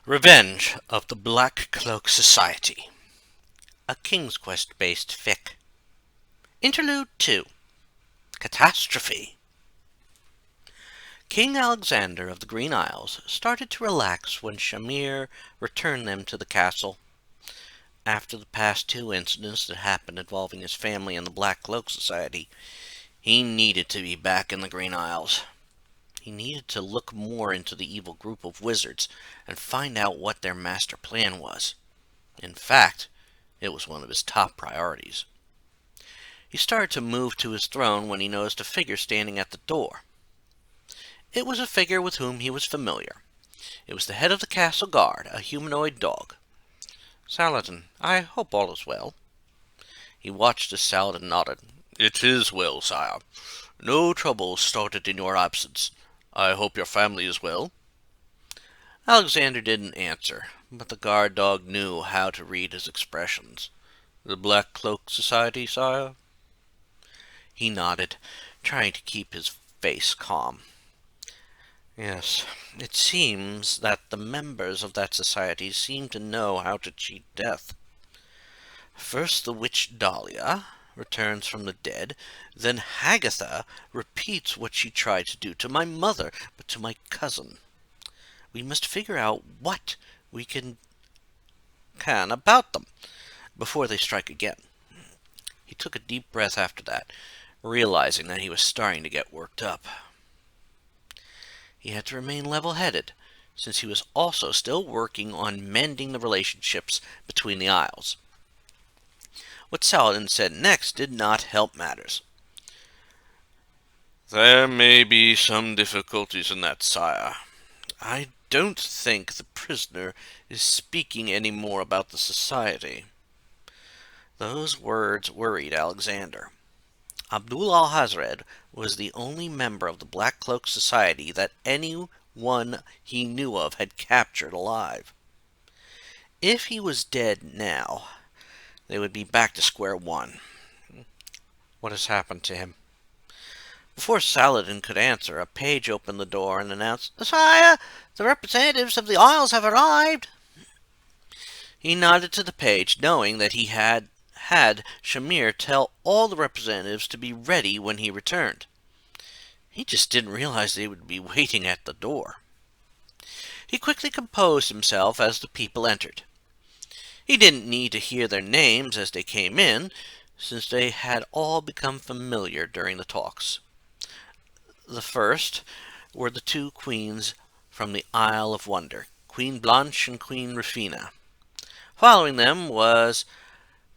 Revenge of the Black Cloak Society, a King's Quest-based fic. Interlude 2, Catastrophe. King Alexander of the Green Isles started to relax when Shamir returned them to the castle. After the past two incidents that happened involving his family and the Black Cloak Society, he needed to be back in the Green Isles. He needed to look more into the evil group of wizards and find out what their master plan was. In fact, it was one of his top priorities. He started to move to his throne when he noticed a figure standing at the door. It was a figure with whom he was familiar. It was the head of the castle guard, a humanoid dog. "Saladin, I hope all is well." He watched as Saladin nodded. "It is well, sire. No trouble started in your absence. I hope your family is well." Alexander didn't answer, but the guard dog knew how to read his expressions. "The Black Cloak Society, sire?" He nodded, trying to keep his face calm. "Yes, it seems that the members of that society seem to know how to cheat death. First the witch Dahlia returns from the dead, then Hagatha repeats what she tried to do to my mother, but to my cousin. We must figure out what we can about them before they strike again." He took a deep breath after that, realizing that he was starting to get worked up. He had to remain level-headed, since he was also still working on mending the relationships between the Isles. What Saladin said next did not help matters. "There may be some difficulties in that, sire. I don't think the prisoner is speaking any more about the society." Those words worried Alexander. Abdul al-Hazred was the only member of the Black Cloak Society that anyone he knew of had captured alive. If he was dead now, they would be back to square one. What has happened to him? Before Saladin could answer, a page opened the door and announced, "Sire, the representatives of the Isles have arrived." He nodded to the page, knowing that he had Shamir tell all the representatives to be ready when he returned. He just didn't realize they would be waiting at the door. He quickly composed himself as the people entered. He didn't need to hear their names as they came in, since they had all become familiar during the talks. The first were the two queens from the Isle of Wonder, Queen Blanche and Queen Rufina. Following them was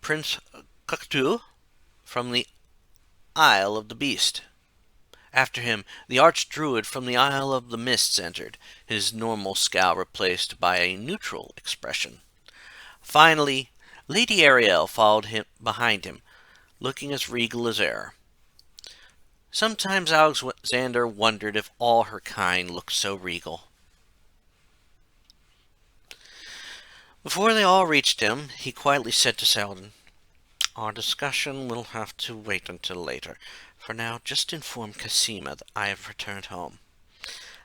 Prince Cocteau from the Isle of the Beast. After him, the Archdruid from the Isle of the Mists entered, his normal scowl replaced by a neutral expression. Finally, Lady Ariel followed behind him, looking as regal as ever. Sometimes Alexander wondered if all her kind looked so regal. Before they all reached him, he quietly said to Saladin, "Our discussion will have to wait until later. For now, just inform Cassima that I have returned home."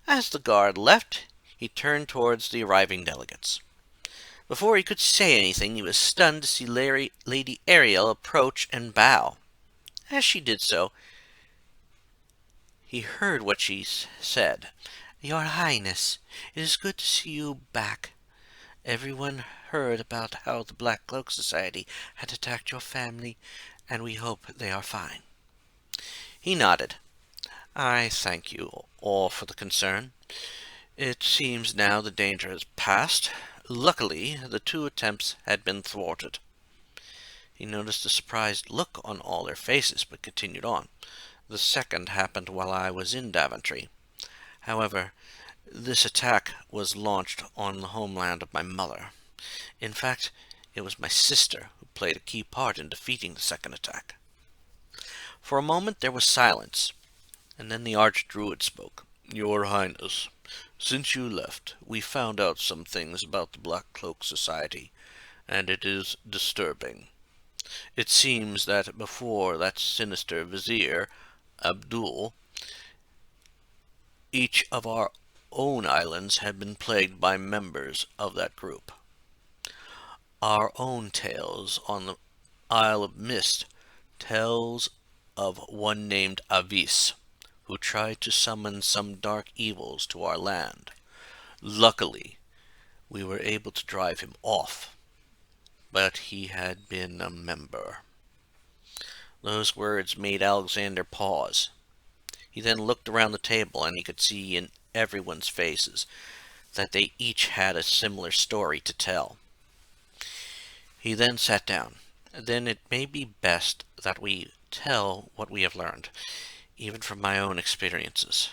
As the guard left, he turned towards the arriving delegates. Before he could say anything, he was stunned to see Lady Ariel approach and bow. As she did so, he heard what she said. "Your Highness, it is good to see you back. Everyone heard about how the Black Cloak Society had attacked your family, and we hope they are fine." He nodded. "I thank you all for the concern. It seems now the danger has passed. Luckily, the two attempts had been thwarted." He noticed a surprised look on all their faces, but continued on. "The second happened while I was in Daventry. However, this attack was launched on the homeland of my mother. In fact, it was my sister who played a key part in defeating the second attack." For a moment there was silence, and then the Archdruid spoke. "Your Highness, since you left, we found out some things about the Black Cloak Society, and it is disturbing. It seems that before that sinister vizier, Abdul, each of our own islands had been plagued by members of that group. Our own tales on the Isle of Mist tells of one named Avis, who tried to summon some dark evils to our land. Luckily, we were able to drive him off, but he had been a member. Those words made Alexander pause. He then looked around the table, and he could see in everyone's faces that they each had a similar story to tell. He then sat down. Then it may be best that we tell what we have learned, even from my own experiences.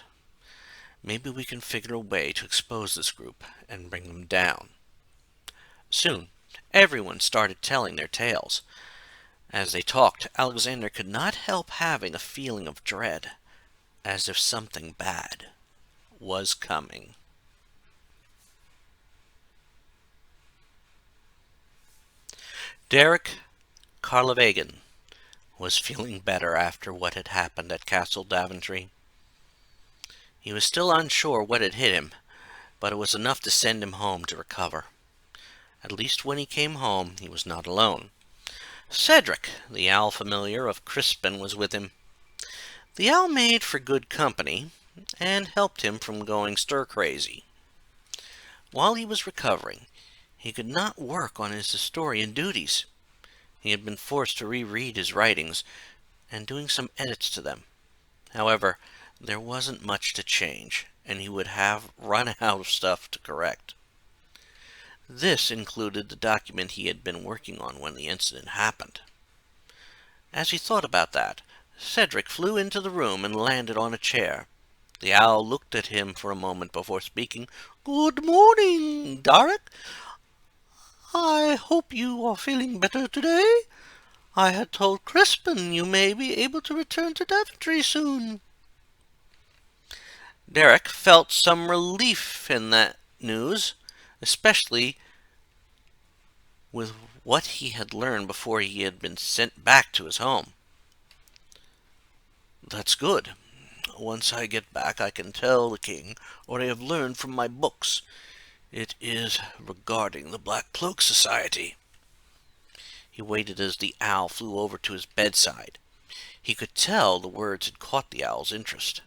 Maybe we can figure a way to expose this group and bring them down. Soon, everyone started telling their tales. As they talked, Alexander could not help having a feeling of dread, as if something bad was coming. Derek Carlavagan was feeling better after what had happened at Castle Daventry. He was still unsure what had hit him, but it was enough to send him home to recover. At least when he came home, he was not alone. Cedric, the owl familiar of Crispin, was with him. The owl made for good company and helped him from going stir-crazy. While he was recovering, he could not work on his historian duties. He had been forced to reread his writings and doing some edits to them. However, there wasn't much to change, and he would have run out of stuff to correct. This included the document he had been working on when the incident happened. As he thought about that, Cedric flew into the room and landed on a chair. The owl looked at him for a moment before speaking. "Good morning, Derek. I hope you are feeling better today. I had told Crispin you may be able to return to Daventry soon." Derek felt some relief in that news, especially with what he had learned before he had been sent back to his home. "That's good. Once I get back, I can tell the king what I have learned from my books. It is regarding the Black Cloak Society." He waited as the owl flew over to his bedside. He could tell the words had caught the owl's interest.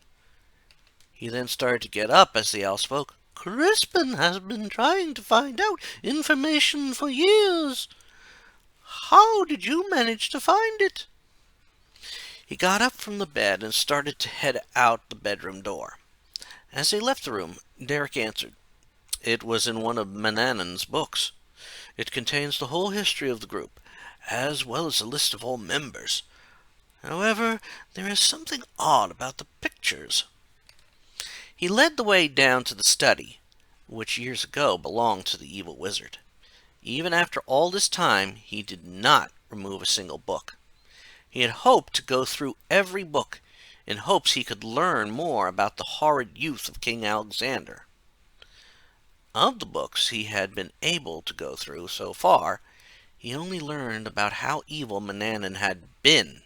He then started to get up as the owl spoke. "Crispin has been trying to find out information for years. How did you manage to find it?" He got up from the bed and started to head out the bedroom door. As they left the room, Derek answered. "It was in one of Manannan's books. It contains the whole history of the group, as well as a list of all members. However, there is something odd about the pictures." He led the way down to the study, which years ago belonged to the evil wizard. Even after all this time, he did not remove a single book. He had hoped to go through every book in hopes he could learn more about the horrid youth of King Alexander. Of the books he had been able to go through so far, he only learned about how evil Manannan had been.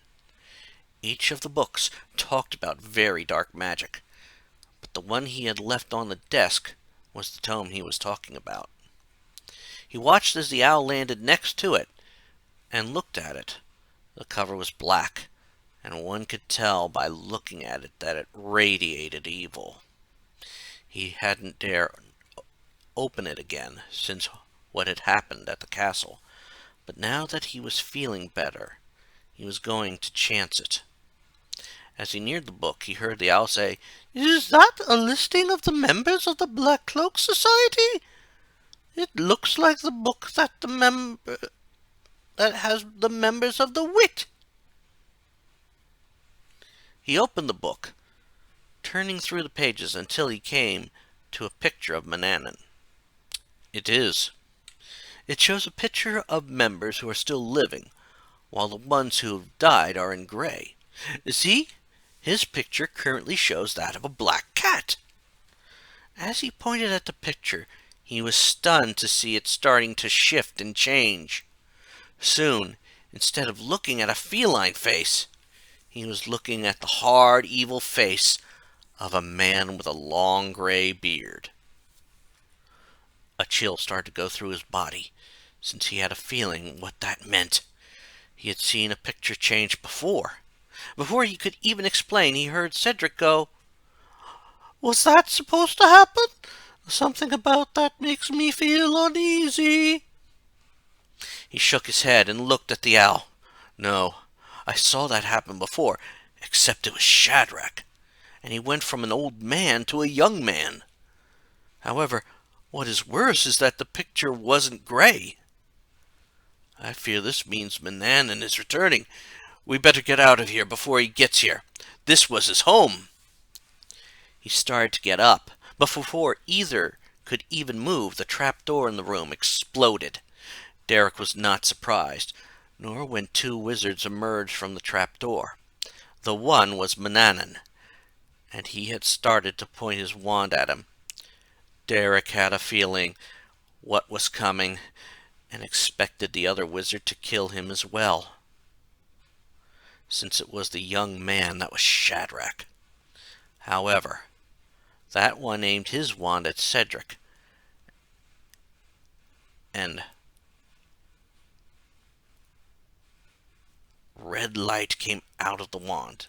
Each of the books talked about very dark magic, but the one he had left on the desk was the tome he was talking about. He watched as the owl landed next to it and looked at it. The cover was black, and one could tell by looking at it that it radiated evil. He hadn't dared open it again since what had happened at the castle, but now that he was feeling better, he was going to chance it. As he neared the book, he heard the owl say, "Is that a listing of the members of the Black Cloak Society? It looks like the book that has the members of the Wit." He opened the book, turning through the pages until he came to a picture of Manannan. It is. It shows a picture of members who are still living, while the ones who have died are in gray. See? His picture currently shows that of a black cat. As he pointed at the picture, he was stunned to see it starting to shift and change. Soon, instead of looking at a feline face, he was looking at the hard, evil face of a man with a long gray beard. A chill started to go through his body, since he had a feeling what that meant. He had seen a picture change before. Before he could even explain, he heard Cedric go, "Was that supposed to happen? Something about that makes me feel uneasy." He shook his head and looked at the owl. "No, I saw that happen before, except it was Shadrach, and he went from an old man to a young man. However, what is worse is that the picture wasn't gray. I fear this means Manannan is returning. We better get out of here before he gets here. This was his home." He started to get up, but before either could even move, the trapdoor in the room exploded. Derek was not surprised, nor when two wizards emerged from the trapdoor. The one was Manannan, and he had started to point his wand at him. Derek had a feeling what was coming, and expected the other wizard to kill him as well, since it was the young man that was Shadrach. However, that one aimed his wand at Cedric, and red light came out of the wand.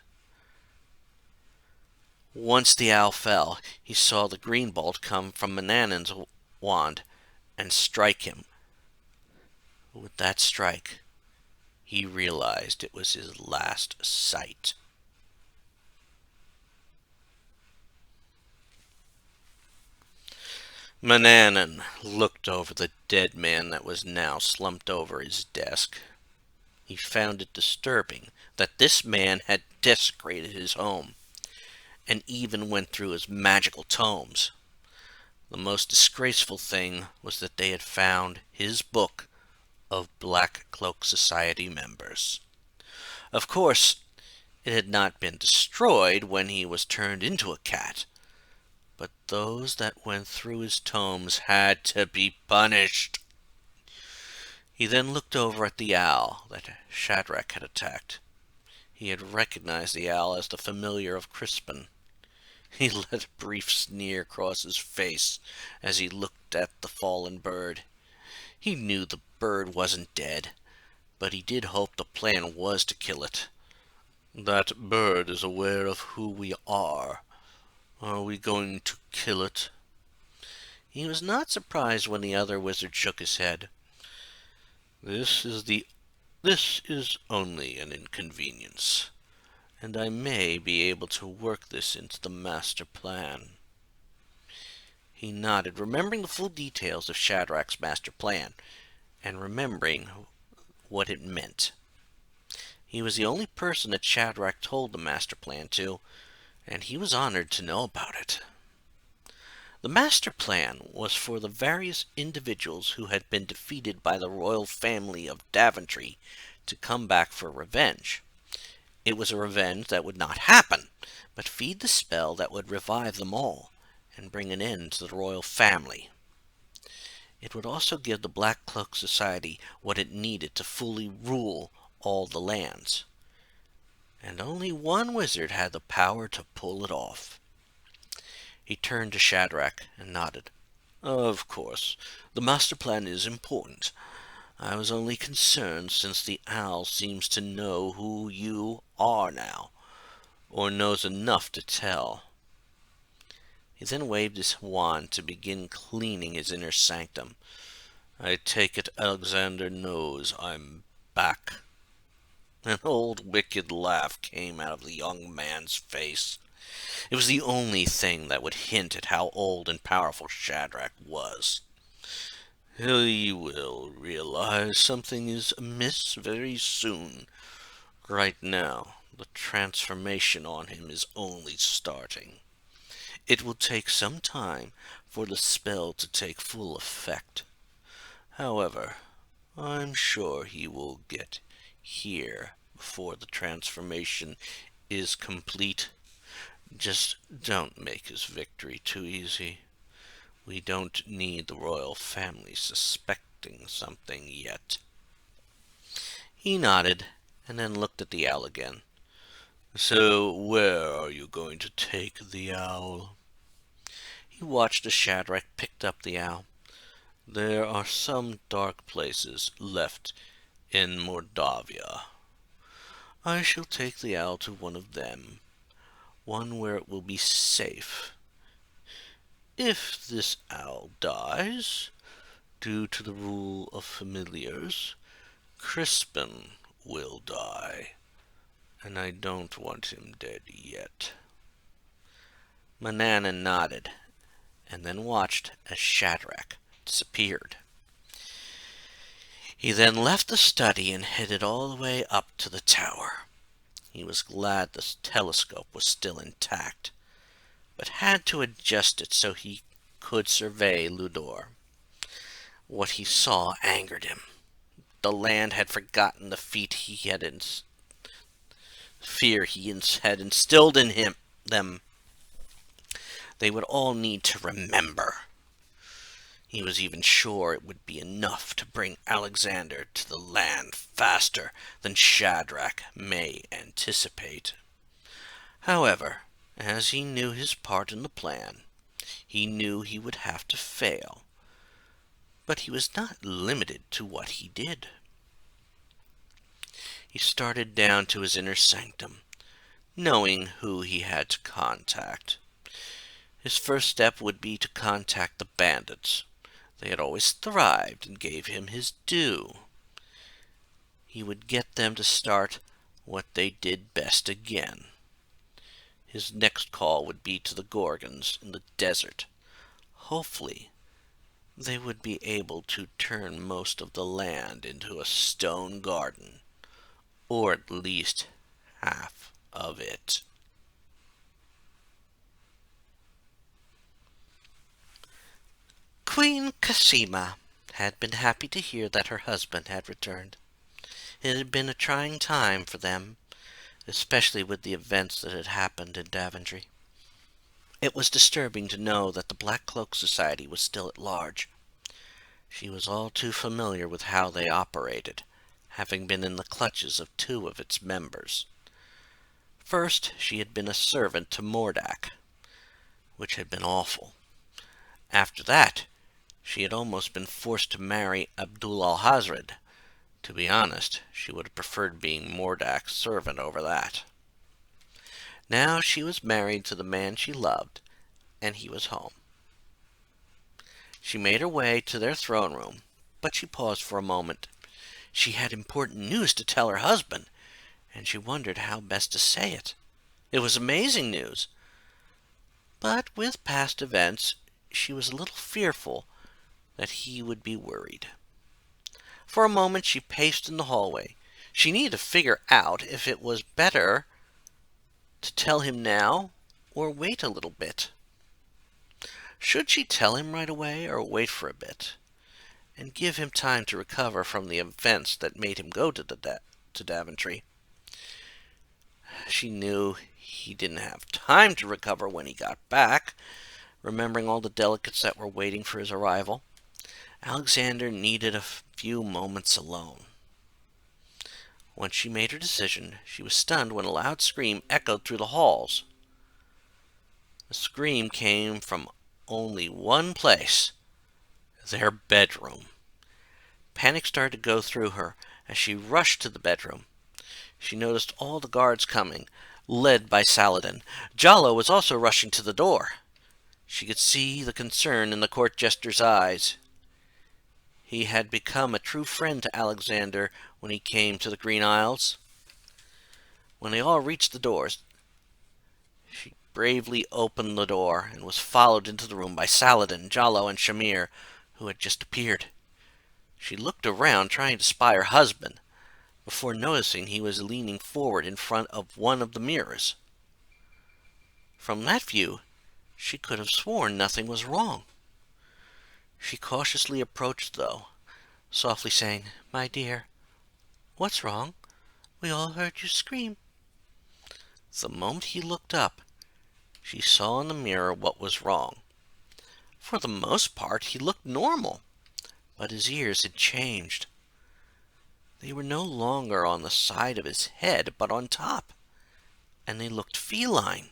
Once the owl fell, he saw the green bolt come from Manannan's wand and strike him. With that strike, he realized it was his last sight. Manannan looked over the dead man that was now slumped over his desk. He found it disturbing that this man had desecrated his home, and even went through his magical tomes. The most disgraceful thing was that they had found his book of Black Cloak Society members. Of course, it had not been destroyed when he was turned into a cat, but those that went through his tomes had to be punished. He then looked over at the owl that Shadrach had attacked. He had recognized the owl as the familiar of Crispin. He let a brief sneer cross his face as he looked at the fallen bird. He knew the bird wasn't dead, but he did hope the plan was to kill it. "That bird is aware of who we are. Are we going to kill it?" He was not surprised when the other wizard shook his head. This is only an inconvenience, and I may be able to work this into the master plan." He nodded, remembering the full details of Shadrach's master plan, and remembering what it meant. He was the only person that Shadrach told the master plan to, and he was honored to know about it. The master plan was for the various individuals who had been defeated by the royal family of Daventry to come back for revenge. It was a revenge that would not happen, but feed the spell that would revive them all and bring an end to the royal family. It would also give the Black Cloak Society what it needed to fully rule all the lands. And only one wizard had the power to pull it off. He turned to Shadrach and nodded. "Of course, the master plan is important. I was only concerned since the owl seems to know who you are now, or knows enough to tell." He then waved his wand to begin cleaning his inner sanctum. "I take it Alexander knows I'm back." An old wicked laugh came out of the young man's face. It was the only thing that would hint at how old and powerful Shadrach was. "He will realize something is amiss very soon. Right now, the transformation on him is only starting. It will take some time for the spell to take full effect. However, I'm sure he will get here before the transformation is complete. Just don't make his victory too easy. We don't need the royal family suspecting something yet." He nodded, and then looked at the owl again. So where are you going to take the owl? He watched as Shadrach picked up the owl. There are some dark places left in Mordavia. I shall take the owl to one of them, one where it will be safe. If this owl dies, due to the rule of familiars, Crispin will die, and I don't want him dead yet. Manana nodded, and then watched as Shadrach disappeared. He then left the study and headed all the way up to the tower. He was glad the telescope was still intact, but had to adjust it so he could survey Ludor. What he saw angered him. The land had forgotten the fear he had instilled in them. They would all need to remember. He was even sure it would be enough to bring Alexander to the land faster than Shadrach may anticipate. However, as he knew his part in the plan, he knew he would have to fail. But he was not limited to what he did. He started down to his inner sanctum, knowing who he had to contact. His first step would be to contact the bandits. They had always thrived and gave him his due. He would get them to start what they did best again. His next call would be to the Gorgons in the desert. Hopefully, they would be able to turn most of the land into a stone garden, or at least half of it. Queen Cosima had been happy to hear that her husband had returned. It had been a trying time for them, especially with the events that had happened in Daventry. It was disturbing to know that the Black Cloak Society was still at large. She was all too familiar with how they operated, having been in the clutches of two of its members. First, she had been a servant to Mordak, which had been awful. After that, she had almost been forced to marry Abdul al-Hazred. To be honest, she would have preferred being Mordak's servant over that. Now she was married to the man she loved, and he was home. She made her way to their throne room, but she paused for a moment. She had important news to tell her husband, and she wondered how best to say it. It was amazing news. But with past events, she was a little fearful that he would be worried. For a moment she paced in the hallway. She needed to figure out if it was better to tell him now or wait a little bit. Should she tell him right away or wait for a bit and give him time to recover from the events that made him go to Daventry? She knew he didn't have time to recover when he got back, remembering all the delegates that were waiting for his arrival. Alexander needed a few moments alone. Once she made her decision, she was stunned when a loud scream echoed through the halls. The scream came from only one place, their bedroom. Panic started to go through her as she rushed to the bedroom. She noticed all the guards coming, led by Saladin. Jallo was also rushing to the door. She could see the concern in the court jester's eyes. He had become a true friend to Alexander when he came to the Green Isles. When they all reached the doors, she bravely opened the door and was followed into the room by Saladin, Jallo, and Shamir, who had just appeared. She looked around, trying to spy her husband, before noticing he was leaning forward in front of one of the mirrors. From that view, she could have sworn nothing was wrong. She cautiously approached, though, softly saying, "My dear, what's wrong? We all heard you scream." The moment he looked up, she saw in the mirror what was wrong. For the most part, he looked normal, but his ears had changed. They were no longer on the side of his head, but on top, and they looked feline.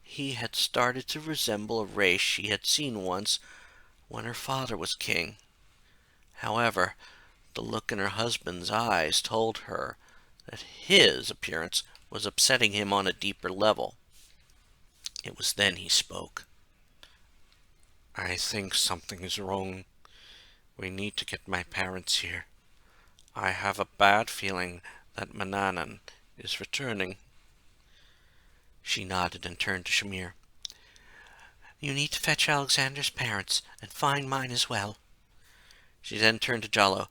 He had started to resemble a race she had seen once when her father was king. However, the look in her husband's eyes told her that his appearance was upsetting him on a deeper level. It was then he spoke. "I think something is wrong. We need to get my parents here. I have a bad feeling that Mananan is returning." She nodded and turned to Shamir. "You need to fetch Alexander's parents and find mine as well." She then turned to Jallo,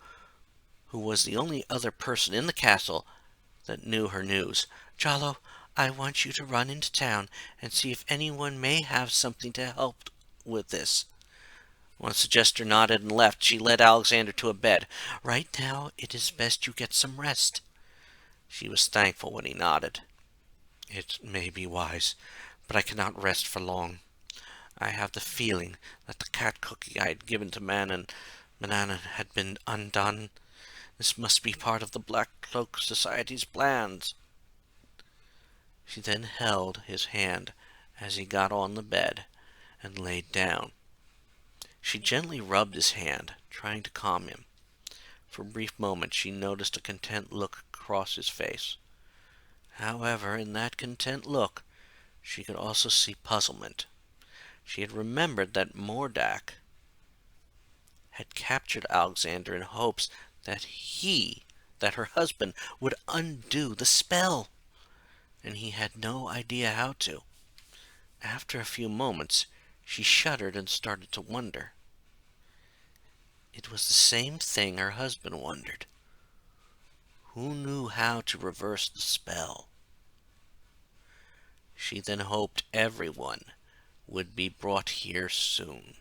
who was the only other person in the castle that knew her news. "Jallo, I want you to run into town and see if anyone may have something to help with this." Once the jester nodded and left, she led Alexander to a bed. "Right now, it is best you get some rest." She was thankful when he nodded. "It may be wise, but I cannot rest for long. I have the feeling that the cat cookie I had given to Manana had been undone. This must be part of the Black Cloak Society's plans." She then held his hand as he got on the bed and laid down. She gently rubbed his hand, trying to calm him. For a brief moment she noticed a content look across his face. However, in that content look, she could also see puzzlement. She had remembered that Mordak had captured Alexander in hopes that her husband, would undo the spell, and he had no idea how to. After a few moments, she shuddered and started to wonder. It was the same thing her husband wondered. Who knew how to reverse the spell? She then hoped everyone would be brought here soon.